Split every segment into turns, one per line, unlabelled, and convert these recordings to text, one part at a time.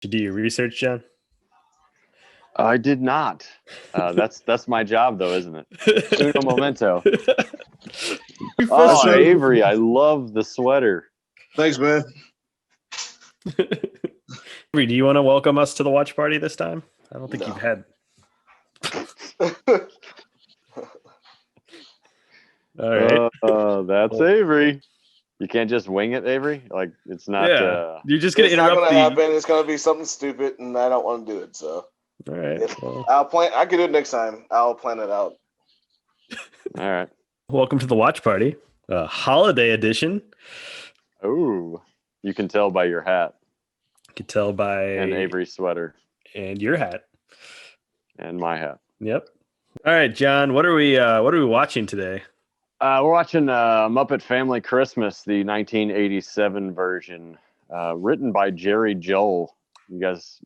Did you do your research, John?
I did not. That's my job, though, isn't it? Uno momento. Oh, Avery, I love the sweater.
Thanks, man.
Avery, do you want to welcome us to the watch party this time? I don't think you've had. All right.
That's Avery. You can't just wing it, Avery. Like it's not.
Yeah. You're just gonna
it's
interrupt.
Not gonna happen. It's gonna be something stupid, and I don't want to do it. So.
All right. Well.
I'll plan. I can do it next time. I'll plan it out.
All right.
Welcome to the watch party, holiday edition.
Oh, you can tell by your hat.
You can tell by
and Avery's sweater
and your hat
and my hat.
Yep. All right, John. What are we watching today?
We're watching Muppet Family Christmas, the 1987 version, written by Jerry Joel. You guys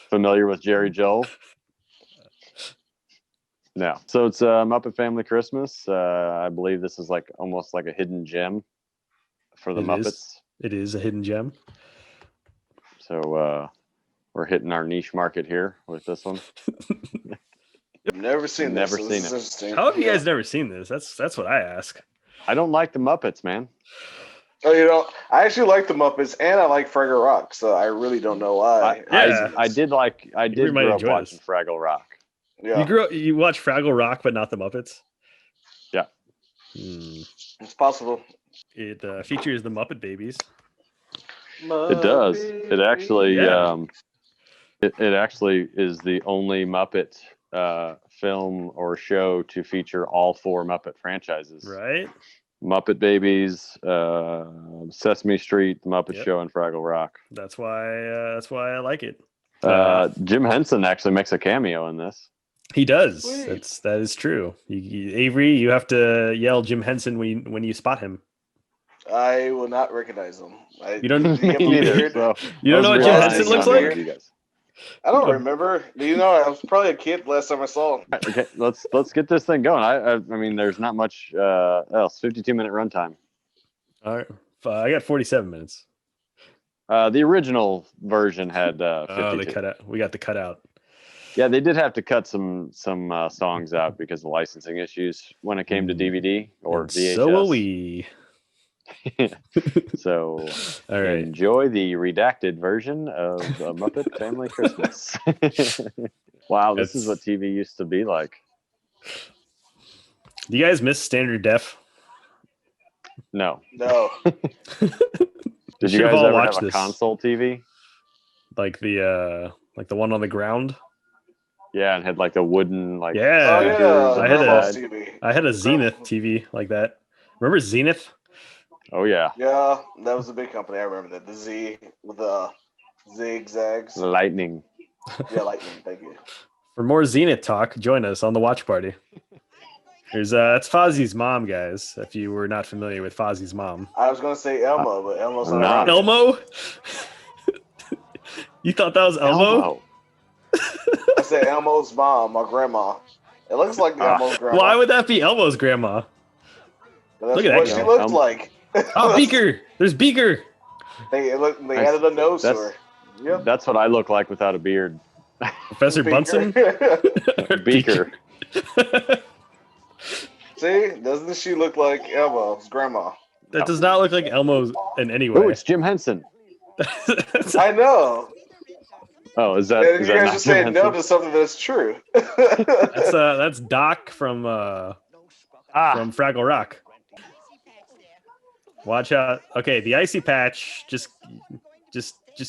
familiar with Jerry Joel? No. So it's Muppet Family Christmas. I believe this is like almost like a hidden gem for the Muppets.
It is a hidden gem.
So we're hitting our niche market here with this one.
Never seen
it. How have you guys never seen this? That's what I ask.
I don't like the Muppets, man.
Oh, I actually like the Muppets, and I like Fraggle Rock, so I really don't know why.
I did grow up watching Fraggle Rock.
Yeah,
you watched Fraggle Rock, but not the Muppets.
Yeah,
it's possible.
It features the Muppet Babies.
It does. It actually, it actually is the only Muppet film or show to feature all four Muppet franchises.
Right.
Muppet Babies, Sesame Street, The Muppet Show, and Fraggle Rock.
That's why I like it.
Jim Henson actually makes a cameo in this.
He does. That is true. Avery, you have to yell Jim Henson when you spot him.
I will not recognize him.
You don't
either. So
you don't know what Jim Henson looks like?
I don't remember. You know, I was probably a kid last time I saw him.
Okay, let's get this thing going. I mean, there's not much else. 52-minute runtime.
All right, I got 47 minutes.
The original version had 52.
Oh, they cut out. We got the cutout.
Yeah, they did have to cut some songs out because of licensing issues when it came to DVD or VHS.
So will we.
So,
all right.
Enjoy the redacted version of Muppet Family Christmas. Wow, this is what TV used to be like.
Do you guys miss standard def?
No.
Did
you guys ever have a console TV?
Like the one on the ground?
Yeah, and had like the wooden I
had a Zenith TV like that. Remember Zenith?
Oh yeah.
Yeah, that was a big company. I remember that. The Z with the zigzags.
Lightning.
Yeah, lightning. Thank you.
For more Zenith talk, join us on the watch party. It's Fozzie's mom, guys. If you were not familiar with Fozzie's mom.
I was gonna say Elmo, but Elmo's not.
Elmo? You thought that was Elmo?
I said Elmo's mom, my grandma. It looks like Elmo's grandma.
Why would that be Elmo's grandma?
Look at that. She looked like.
Oh, Beaker! There's Beaker.
They added a nose to her. Yep.
That's what I look like without a beard.
Professor Bunsen.
Beaker.
See, doesn't she look like Elmo's grandma?
That does not look like Elmo in any way.
Oh, it's Jim Henson.
I know.
Oh, is that?
You guys just saying no to something that's true.
That's Doc from Fraggle Rock. Watch out. Okay, the icy patch. Just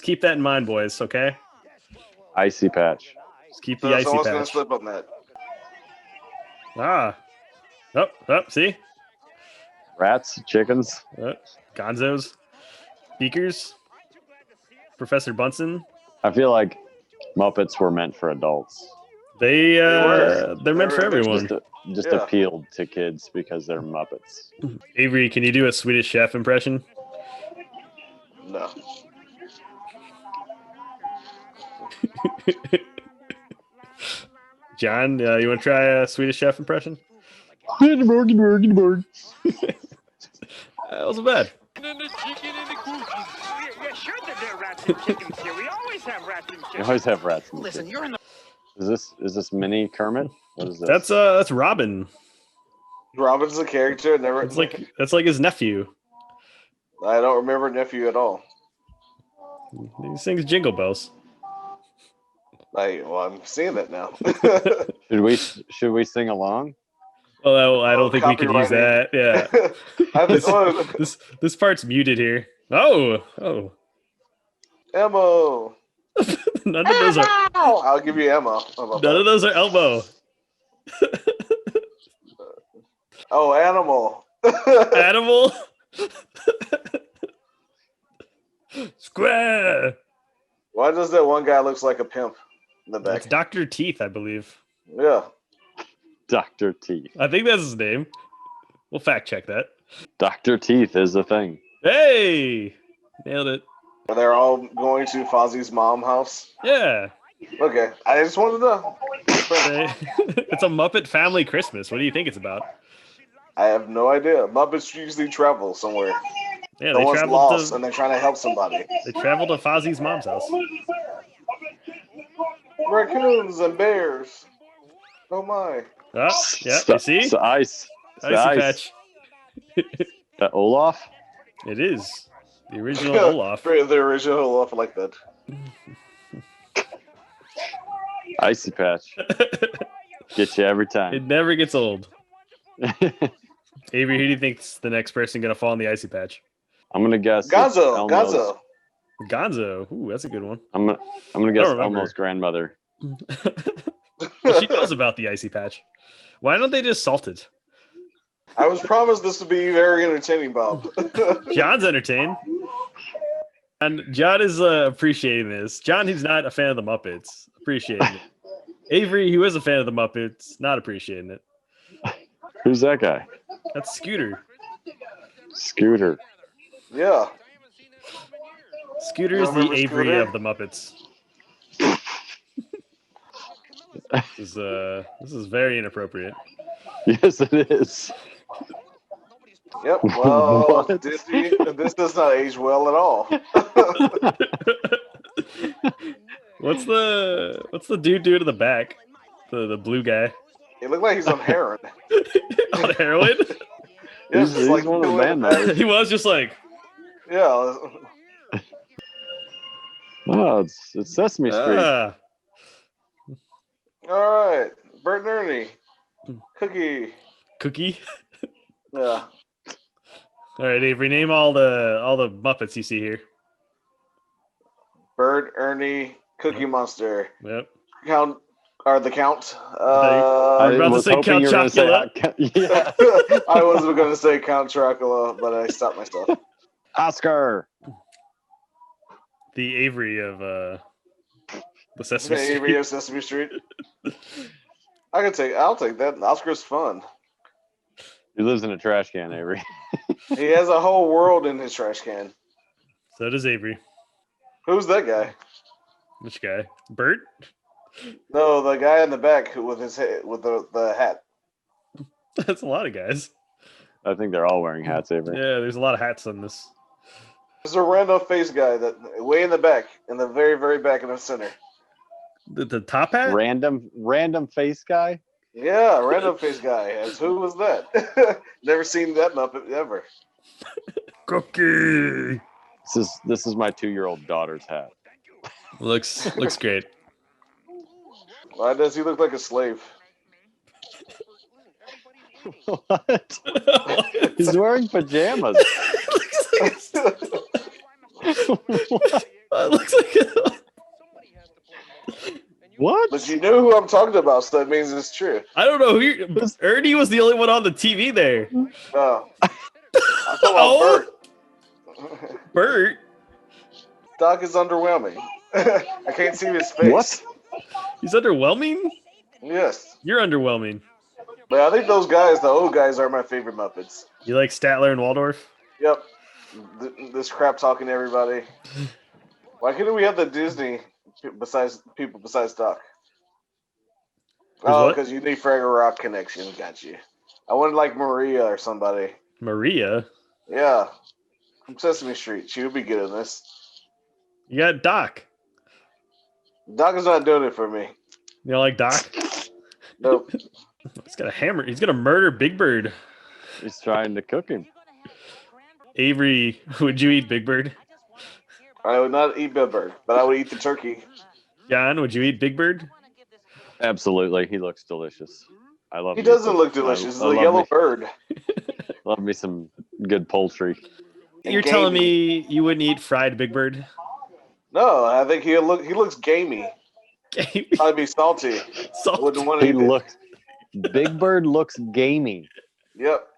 keep that in mind, boys. Okay.
Icy patch.
Just keep the icy
someone's
patch.
Gonna slip on that.
Oh, see?
Rats, chickens,
Gonzos, Beakers, Professor Bunsen.
I feel like Muppets were meant for adults.
They're meant for everyone.
Just appealed to kids because they're Muppets.
Avery, can you do a Swedish Chef impression?
No.
John, you want to try a Swedish Chef impression?
That
wasn't bad.
And the chicken and the cookies. Yeah, sure that they're rats and chickens here. We always
You always have rats in the kitchen. You're in the... Is this mini Kermit? What is this?
That's Robin.
Robin's a character.
That's like his nephew.
I don't remember nephew at all.
He sings Jingle Bells.
I'm seeing it now.
Should we sing along?
Well, I don't think we can use that. Yeah. This part's muted here. Oh.
Elmo.
None of those are.
I'll give you Elmo.
None of those are Elmo.
Oh, animal.
Animal. Square.
Why does that one guy looks like a pimp in the back?
That's Dr. Teeth, I believe.
Yeah.
Dr. Teeth.
I think that's his name. We'll fact check that.
Dr. Teeth is the thing.
Hey! Nailed it.
They're all going to Fozzie's mom's house?
Yeah.
Okay. I just wanted to know.
It's a Muppet Family Christmas. What do you think it's about?
I have no idea. Muppets usually travel somewhere.
Yeah,
Someone's lost and they're trying to help somebody.
They travel to Fozzie's mom's house.
Raccoons and bears. Oh my.
Oh, yeah, you see?
It's ice.
Icy Patch.
That Olaf?
It is. The original Olaf.
The original Olaf, I like that.
Icy Patch. Get you every time.
It never gets old. Avery, who do you think's the next person going to fall in the Icy Patch?
I'm going to guess
Gonzo.
Gonzo. Ooh, that's a good one.
I'm gonna guess Elmo's grandmother.
Well, she knows about the Icy Patch. Why don't they just salt it?
I was promised this would be very entertaining, Bob.
John's entertained. And John is appreciating this. John, who's not a fan of the Muppets, appreciating it. Avery, who is a fan of the Muppets, not appreciating it.
Who's that guy?
That's Scooter.
Scooter.
Yeah.
Scooter is the Avery of the Muppets. This is very inappropriate.
Yes, it is.
Yep. Well, this does not age well at all.
What's the dude doing in the back? The blue guy.
He looked like he's on heroin.
On heroin?
Yeah,
he's like one of the band members.
He was just like.
Yeah.
Oh, it's Sesame Street.
All right, Bert and Ernie.
Cookie.
Yeah.
All right, Avery. Name all the Muppets you see here.
Bert, Ernie, Cookie Monster.
Yep.
Count. The Count.
I was about to say Count Chocula.
Yeah.
I wasn't going to say Count Chocula, but I stopped myself.
Oscar.
The Avery of the Sesame Street.
Avery of Sesame Street. I'll take that. Oscar's fun.
He lives in a trash can, Avery.
He has a whole world in his trash can.
So does Avery.
Who's that guy?
Which guy? Bert?
No, the guy in the back with his head, with the hat.
That's a lot of guys.
I think they're all wearing hats, Avery.
Yeah, there's a lot of hats on this.
There's a random face guy that way in the back, in the very, very back in the center.
The top hat?
Random face guy?
Yeah, random face guy. Who was that? Never seen that Muppet ever.
Cookie.
This is my 2-year-old daughter's hat.
Looks great.
Why does he look like a slave?
What? He's wearing pajamas.
Looks like
What?
But you know who I'm talking about, so that means it's true.
I don't know who Ernie was the only one on the TV there.
Oh. I'm talking about Bert.
Bert?
Doc is underwhelming. I can't see his face.
What?
He's underwhelming?
Yes.
You're underwhelming.
But I think those guys, the old guys, are my favorite Muppets.
You like Statler and Waldorf?
Yep. This crap talking to everybody. Why couldn't we have the Disney besides Doc? Oh, because you need Fraggle Rock connection. Got you. I wanted like Maria or somebody.
Maria?
Yeah. From Sesame Street. She would be good in this.
You got Doc.
Doc is not doing it for me.
You don't like Doc?
Nope.
He's got a hammer. He's gonna murder Big Bird.
He's trying to cook him.
Avery, would you eat Big Bird?
I would not eat Big Bird, but I would eat the turkey.
John, would you eat Big Bird?
Absolutely, he looks delicious. I love.
He doesn't look delicious. It's a yellow bird.
Love me some good poultry.
You're telling me you wouldn't eat fried Big Bird?
No, I think he looks gamey.
Gamey?
Probably be salty. Wouldn't want to eat it.
Big Bird looks gamey.
Yep.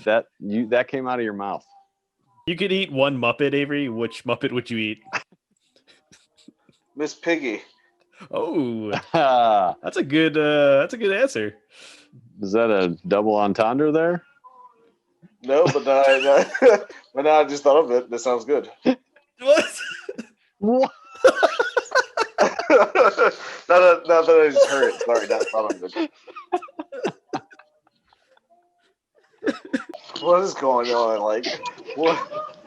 That came out of your mouth.
You could eat one Muppet, Avery. Which Muppet would you eat?
Miss Piggy.
Oh, that's a good answer.
Is that a double entendre there?
No, but now I just thought of it. That sounds good.
What?
What?
Not that I just heard it. Sorry, that's not good. What is going on? Like, what?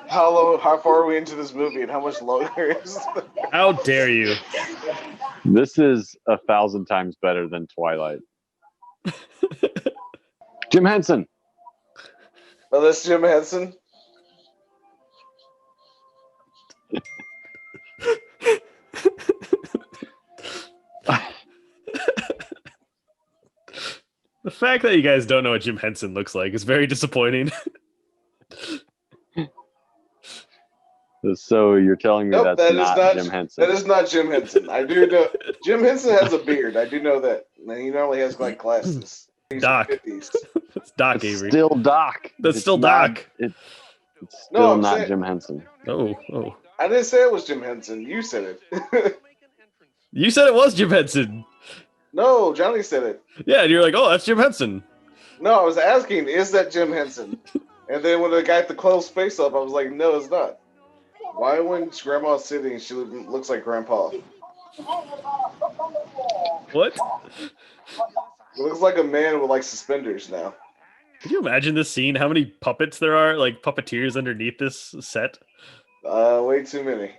How far are we into this movie, and how much longer is?
How dare you?
This is 1,000 times better than Twilight. Jim Henson.
Oh, that's Jim Henson.
The fact that you guys don't know what Jim Henson looks like is very disappointing.
So you're telling me
Nope,
that's not Jim Henson?
That is not Jim Henson. I do know Jim Henson has a beard. I do know that. And he normally has like glasses.
Doc. It's Doc Avery.
Still Doc.
That's still Doc.
It's still not Jim Henson.
Oh.
I didn't say it was Jim Henson. You said it.
You said it was Jim Henson.
No, Johnny said it.
Yeah, and you're like, oh, that's Jim Henson.
No, I was asking, is that Jim Henson? And then when the guy had the close face up, I was like, no, it's not. Why when Grandma's sitting, she looks like Grandpa?
What?
It looks like a man with like suspenders now.
Can you imagine this scene? How many puppets there are, like puppeteers underneath this set?
Way too many.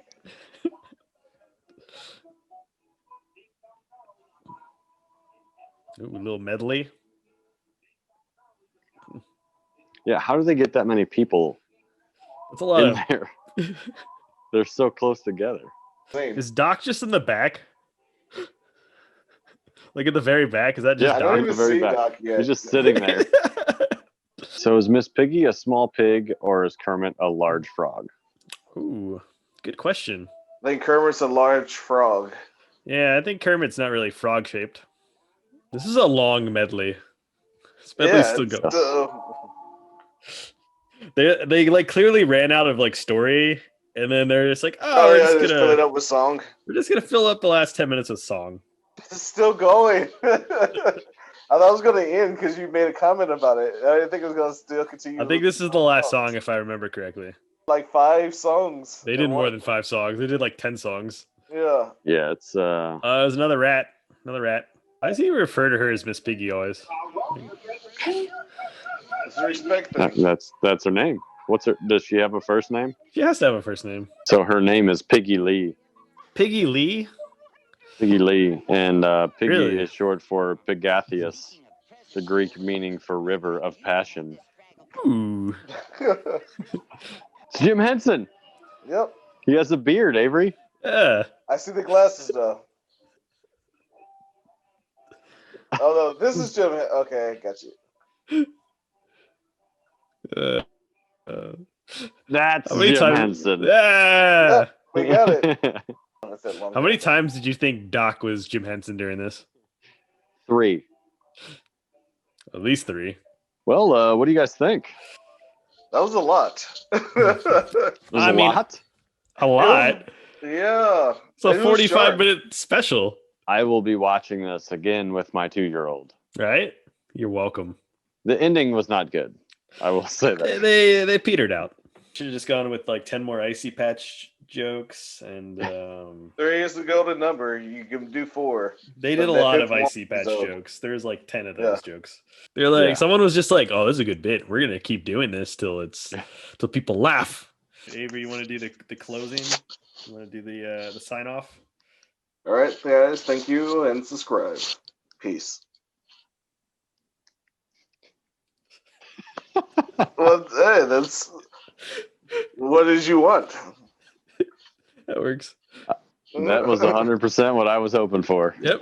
Ooh, a little medley.
Yeah, how do they get that many people
That's a lot
in
of...
there? They're so close together.
Is Doc just in the back? Like at the very back? Is that just
I
Doc?
don't even
the very
see
back.
Doc yet.
He's just sitting there. So is Miss Piggy a small pig or is Kermit a large frog?
Ooh, good question.
I think Kermit's a large frog.
Yeah, I think Kermit's not really frog shaped. This is a long medley. This medley's still going. They like clearly ran out of like story, and then they're just like, we're just gonna
fill it up with song.
We're just gonna fill up the last 10 minutes with song.
It's still going. I thought it was gonna end because you made a comment about it. I didn't think it was gonna still continue.
I think this is the last song, if I remember correctly.
Like 5 songs.
They did more than 5 songs. They did like 10 songs.
Yeah.
Yeah, it's
It was another rat. Another rat. Why does he refer to her as Miss Piggy always?
Respect them.
that's her name. Does she have a first name?
She has to have a first name.
So her name is Piggy Lee.
Piggy Lee?
Piggy Lee. And Piggy
Really?
is short for Pigathius, the Greek meaning for river of passion.
Ooh.
It's Jim Henson.
Yep.
He has a beard, Avery.
Yeah.
I see the glasses though. Oh no, this is Jim. Okay, got you.
That's
How many
Jim
times?
Henson.
Yeah.
We got it.
How many times did you think Doc was Jim Henson during this?
3.
At least 3.
Well, what do you guys think?
That was a lot.
I mean,
lot?
A lot.
Yeah.
It's a
It was
45-minute special,
I will be watching this again with my 2-year-old.
right? You're welcome.
The ending was not good. I will say that.
They petered out. Should have just gone with like 10 more Icy Patch jokes, and
3 is the golden number. You can do 4.
they did a
But the
lot of
fifth one
Icy Patch
is up.
jokes. There's like 10 of those jokes. They're like,
Yeah.
someone was just like, "Oh, this is a good bit. We're gonna keep doing this till people laugh." Avery, you want to do the closing? You want to do the sign off?
All right, guys. Thank you and subscribe. Peace. Well, hey, that's what did you want?
That works.
That was 100% what I was hoping for.
Yep.